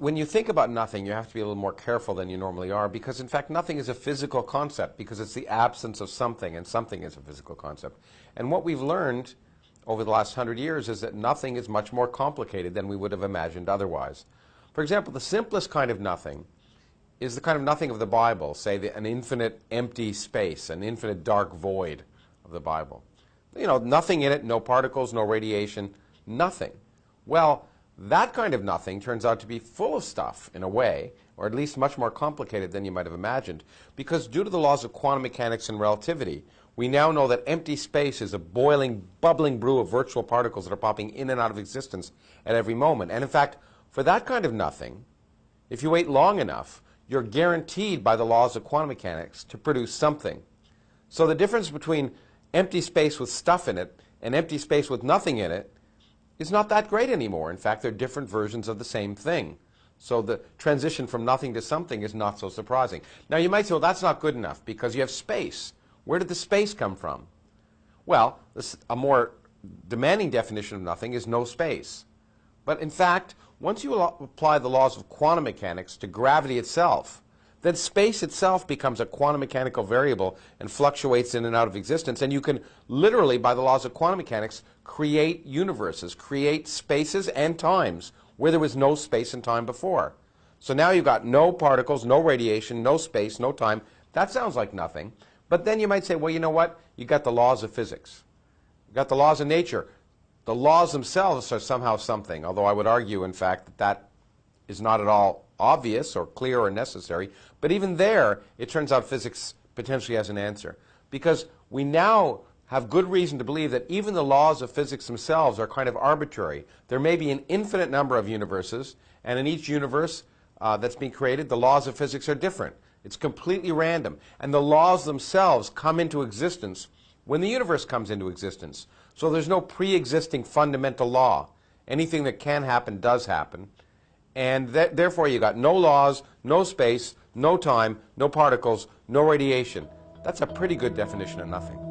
when you think about nothing, you have to be a little more careful than you normally are, because in fact nothing is a physical concept, because it's the absence of something, and something is a physical concept. And what we've learned over the last 100 years is that nothing is much more complicated than we would have imagined otherwise. For example, the simplest kind of nothing is the kind of nothing of the Bible, say an infinite empty space, an infinite dark void of the Bible. You know, nothing in it, no particles, no radiation, nothing. Well, that kind of nothing turns out to be full of stuff in a way, or at least much more complicated than you might have imagined, because due to the laws of quantum mechanics and relativity, we now know that empty space is a boiling, bubbling brew of virtual particles that are popping in and out of existence at every moment. And in fact, for that kind of nothing, if you wait long enough, you're guaranteed by the laws of quantum mechanics to produce something. So the difference between empty space with stuff in it and empty space with nothing in it is not that great anymore. In fact, they're different versions of the same thing. So the transition from nothing to something is not so surprising. Now you might say, well, that's not good enough because you have space. Where did the space come from? Well, a more demanding definition of nothing is no space. But in fact, once you apply the laws of quantum mechanics to gravity itself, then space itself becomes a quantum mechanical variable and fluctuates in and out of existence. And you can literally, by the laws of quantum mechanics, create universes, create spaces and times where there was no space and time before. So now you've got no particles, no radiation, no space, no time. That sounds like nothing. But then you might say, well, you know what? You got the laws of physics. You got the laws of nature. The laws themselves are somehow something, although I would argue, in fact, that that is not at all obvious or clear or necessary. But even there, it turns out physics potentially has an answer. Because we now have good reason to believe that even the laws of physics themselves are kind of arbitrary. There may be an infinite number of universes, and in each universe that's being created, the laws of physics are different. It's completely random. And the laws themselves come into existence when the universe comes into existence. So there's no pre-existing fundamental law. Anything that can happen does happen. And therefore you got no laws, no space, no time, no particles, no radiation. That's a pretty good definition of nothing.